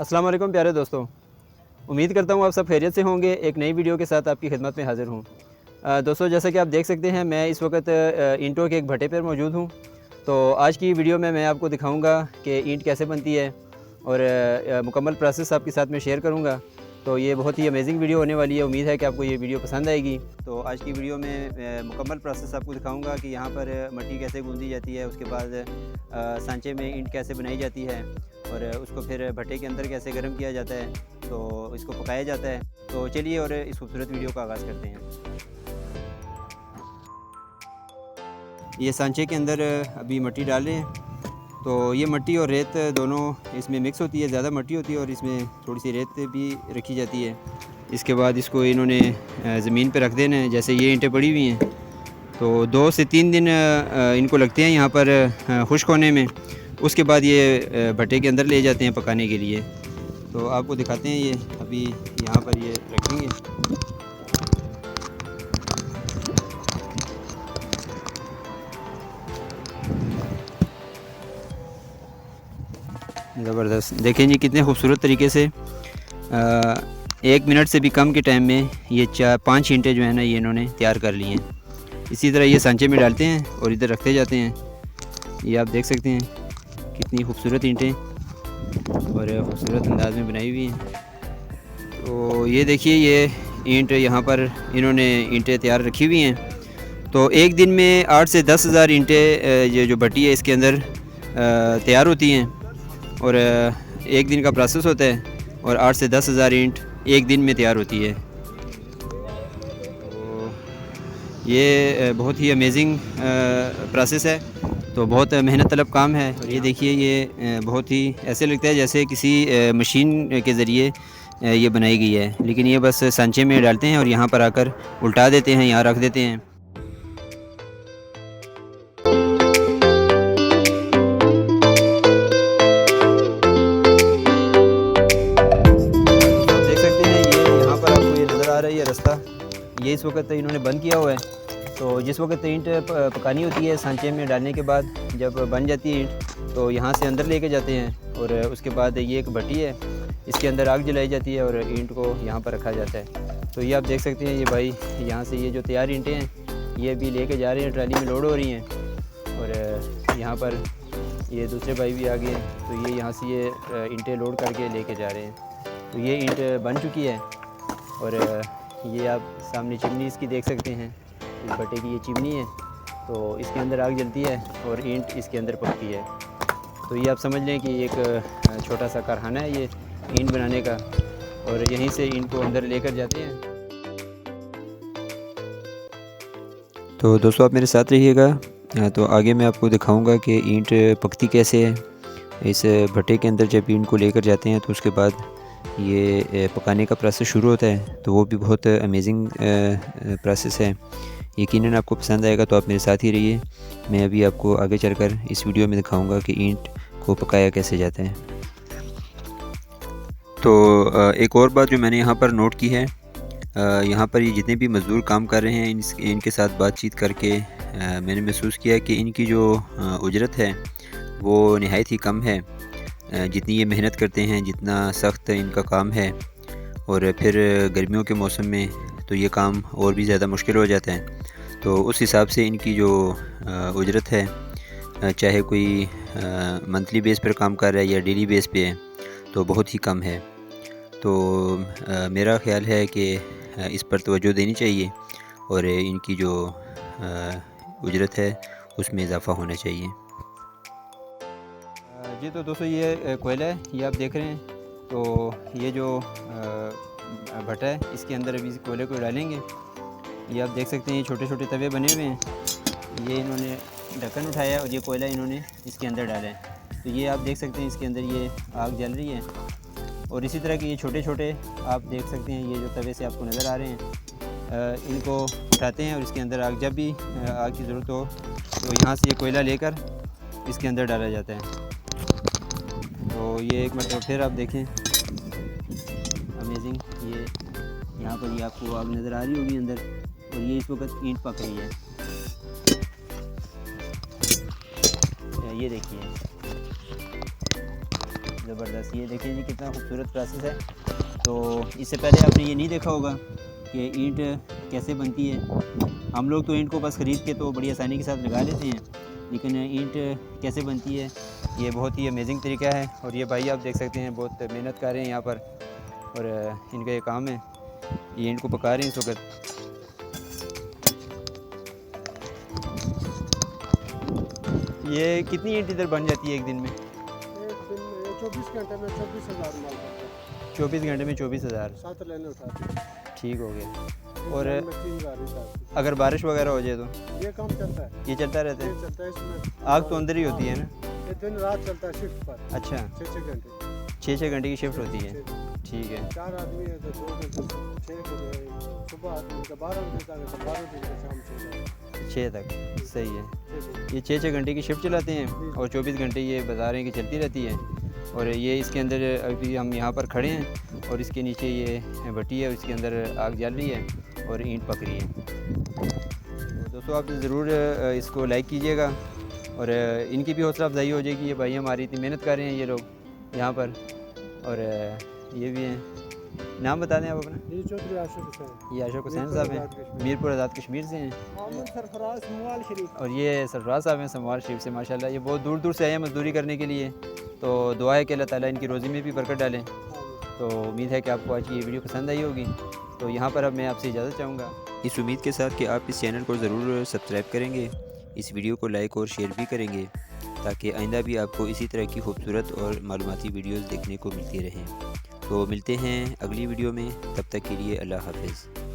अस्सलाम वालेकुम प्यारे दोस्तों, उम्मीद करता हूँ आप सब खैरियत से होंगे। एक नई वीडियो के साथ आपकी खिदमत में हाज़िर हूँ। दोस्तों, जैसा कि आप देख सकते हैं, मैं इस वक्त ईंटों के एक भट्टे पर मौजूद हूँ। तो आज की वीडियो में मैं आपको दिखाऊंगा कि ईंट कैसे बनती है और मुकम्मल प्रोसेस आपके साथ में शेयर करूँगा। तो ये बहुत ही अमेजिंग वीडियो होने वाली है। उम्मीद है कि आपको ये वीडियो पसंद आएगी। तो आज की वीडियो में मुकम्मल प्रोसेस आपको दिखाऊंगा कि यहाँ पर मिट्टी कैसे गूंदी जाती है, उसके बाद सांचे में ईंट कैसे बनाई जाती है और उसको फिर भट्टे के अंदर कैसे गर्म किया जाता है, तो इसको पकाया जाता है। तो चलिए और इस खूबसूरत वीडियो का आगाज़ करते हैं। ये सांचे के अंदर अभी मिट्टी डाल रहे हैं। तो ये मिट्टी और रेत दोनों इसमें मिक्स होती है, ज़्यादा मिट्टी होती है और इसमें थोड़ी सी रेत भी रखी जाती है। इसके बाद इसको इन्होंने ज़मीन पर रख देना है। जैसे ये ईंटें पड़ी हुई हैं, तो 2 से 3 दिन इनको लगते हैं यहाँ पर खुश्क होने में। उसके बाद ये भट्टे के अंदर ले जाते हैं पकाने के लिए। तो आपको दिखाते हैं, ये अभी यहाँ पर ये रखेंगे। ज़बरदस्त, देखें जी कितने खूबसूरत तरीके से 1 मिनट से भी कम के टाइम में ये 4-5 ईंटें जो है ना, ये इन्होंने तैयार कर ली हैं। इसी तरह ये सांचे में डालते हैं और इधर रखते जाते हैं। ये आप देख सकते हैं कितनी खूबसूरत ईंटें और खूबसूरत अंदाज में बनाई हुई हैं। तो ये देखिए, ये ईंट यहाँ पर इन्होंने ईंटें तैयार रखी हुई हैं। तो एक दिन में 8 से 10,000 ईंटें ये जो भट्टी है इसके अंदर तैयार होती हैं और एक दिन का प्रोसेस होता है और 8 से 10,000 ईंट एक दिन में तैयार होती है। तो ये बहुत ही अमेजिंग प्रोसेस है। तो बहुत मेहनत तलब काम है। और ये देखिए, ये बहुत ही ऐसे लगता है जैसे किसी मशीन के ज़रिए ये बनाई गई है, लेकिन ये बस सांचे में डालते हैं और यहाँ पर आकर उल्टा देते हैं, यहाँ रख देते हैं। देख सकते हैं, ये यहाँ पर आपको ये नज़र आ रहा है, ये रास्ता ये इस वक्त इन्होंने बंद किया हुआ है। तो जिस वक्त ईंट पकानी होती है, सांचे में डालने के बाद जब बन जाती है ईंट, तो यहाँ से अंदर लेके जाते हैं और उसके बाद ये एक भट्टी है, इसके अंदर आग जलाई जाती है और ईंट को यहाँ पर रखा जाता है। तो ये आप देख सकते हैं, ये भाई यहाँ से ये जो तैयार ईंटें हैं ये भी लेके जा रहे हैं, ट्राली में लोड हो रही हैं। और यहाँ पर ये दूसरे भाई भी आ गए, तो ये यहाँ से ये ईंटें लोड करके लेके जा रहे हैं। तो ये ईंट बन चुकी है और ये आप सामने चिमनी इसकी देख सकते हैं। इस भट्टे की ये चिमनी है, तो इसके अंदर आग जलती है और ईंट इसके अंदर पकती है। तो ये आप समझ लें कि एक छोटा सा कारखाना है ये ईंट बनाने का, और यहीं से ईंट को अंदर लेकर जाते हैं। तो दोस्तों, आप मेरे साथ रहिएगा। तो आगे मैं आपको दिखाऊंगा कि ईंट पकती कैसे है। इस भट्टे के अंदर जब ईंट को लेकर जाते हैं तो उसके बाद ये पकाने का प्रोसेस शुरू होता है। तो वो भी बहुत अमेजिंग प्रोसेस है। यकीनन आपको पसंद आएगा, तो आप मेरे साथ ही रहिए। मैं अभी आपको आगे चलकर इस वीडियो में दिखाऊंगा कि ईंट को पकाया कैसे जाता है। तो एक और बात जो मैंने यहाँ पर नोट की है, यहाँ पर ये जितने भी मज़दूर काम कर रहे हैं, इनके साथ बातचीत करके मैंने महसूस किया कि इनकी जो उजरत है वो नहायत ही कम है। जितनी ये मेहनत करते हैं, जितना सख्त इनका काम है, और फिर गर्मियों के मौसम में तो ये काम और भी ज़्यादा मुश्किल हो जाता है। तो उस हिसाब से इनकी जो उजरत है, चाहे कोई मंथली बेस पर काम कर रहा है या डेली बेस पे है, तो बहुत ही कम है। तो मेरा ख़्याल है कि इस पर तवज्जो देनी चाहिए और इनकी जो उजरत है उसमें इजाफ़ा होना चाहिए। जी, तो दोस्तों, ये कोयला है, ये आप देख रहे हैं। तो ये जो भट्टा है, इसके अंदर अभी कोयले को डालेंगे। ये आप देख सकते हैं, ये छोटे छोटे तवे बने हुए हैं। ये इन्होंने ढक्कन उठाया और ये कोयला इन्होंने इसके अंदर डाला है। तो ये आप देख सकते हैं, इसके अंदर ये आग जल रही है। और इसी तरह के ये छोटे छोटे आप देख सकते हैं, ये जो तवे से आपको नज़र आ रहे हैं, इनको उठाते हैं और इसके अंदर आग, जब भी आग की ज़रूरत हो तो यहाँ से ये कोयला लेकर इसके अंदर डाला जाता है। तो ये एक मतलब फिर आप देखें, अमेजिंग, ये यहाँ पर ये आपको आग नज़र आ रही होगी अंदर, और ये इस वक्त ईंट पक रही है। ये देखिए, ज़बरदस्त। ये देखिए जी कितना खूबसूरत प्रोसेस है। तो इससे पहले आपने ये नहीं देखा होगा कि ईंट कैसे बनती है। हम लोग तो ईंट को बस ख़रीद के तो बड़ी आसानी के साथ लगा लेते हैं, लेकिन ईंट कैसे बनती है ये बहुत ही अमेजिंग तरीका है। और ये भाई आप देख सकते हैं बहुत मेहनत कर रहे हैं यहाँ पर, और इनका ये काम है, ये ईंट को पका रहे हैं इस वक्त। ये कितनी ईंट इधर बन जाती है एक दिन में? एक दिन में 24 घंटे में 24,000 माल बनता है। 24 घंटे में 24,000। 7 लाइनें उठाते हैं। ठीक हो गया। एक और दिन में 3 गाड़ी उठाते हैं। अगर बारिश वगैरह हो जाए तो ये काम चलता है, ये चलता रहता ये है? चलता है इसमें। आग तो अंदर ही होती है ना? ये दिन रात चलता है शिफ्ट पर। अच्छा, 6-6 घंटे। 6-6 घंटे की शिफ्ट होती है। ठीक है। 4 आदमी है तो 2 घंटे 6 घंटे सुबह आदमी का 12 बजे तक, तो 12 बजे से शाम 6 तक, सही है। 6 ये 6-6 घंटे की शिफ्ट चलाते हैं और 24 घंटे ये बता रहे हैं कि चलती रहती है। और ये इसके अंदर अभी हम यहाँ पर खड़े हैं और इसके नीचे ये भट्टी है और इसके अंदर आग जल रही है और ईंट पक रही है। तो दोस्तों आप ज़रूर इसको लाइक कीजिएगा और इनकी भी हौसला अफजाई हो जाएगी। ये भाई हमारी इतनी मेहनत कर रहे हैं ये लोग यहाँ पर, और ये भी हैं। नाम बता दें आप अपना? ये चौधरी आशिक हुसैन। ये आशिक हुसैन साहब हैं, मीरपुर आज़ाद कश्मीर से हैं। सरफराज समवाल शरीफ। और ये सरफराज साहब हैं समवाल शरीफ से। माशाल्लाह ये बहुत दूर दूर से आए हैं मजदूरी करने के लिए। तो दुआ है कि अल्लाह ताला इनकी रोज़ी में भी बरकत डालें। तो उम्मीद है कि आपको आज की ये वीडियो पसंद आई होगी। तो यहाँ पर अब मैं आपसे इजाज़त चाहूँगा, इस उम्मीद के साथ कि आप इस चैनल को ज़रूर सब्सक्राइब करेंगे, इस वीडियो को लाइक और शेयर भी करेंगे, ताकि आइंदा भी आपको इसी तरह की खूबसूरत और मालूमाती वीडियोज़ देखने को मिलती रहें। तो मिलते हैं अगली वीडियो में, तब तक के लिए अल्लाह हाफ़िज़।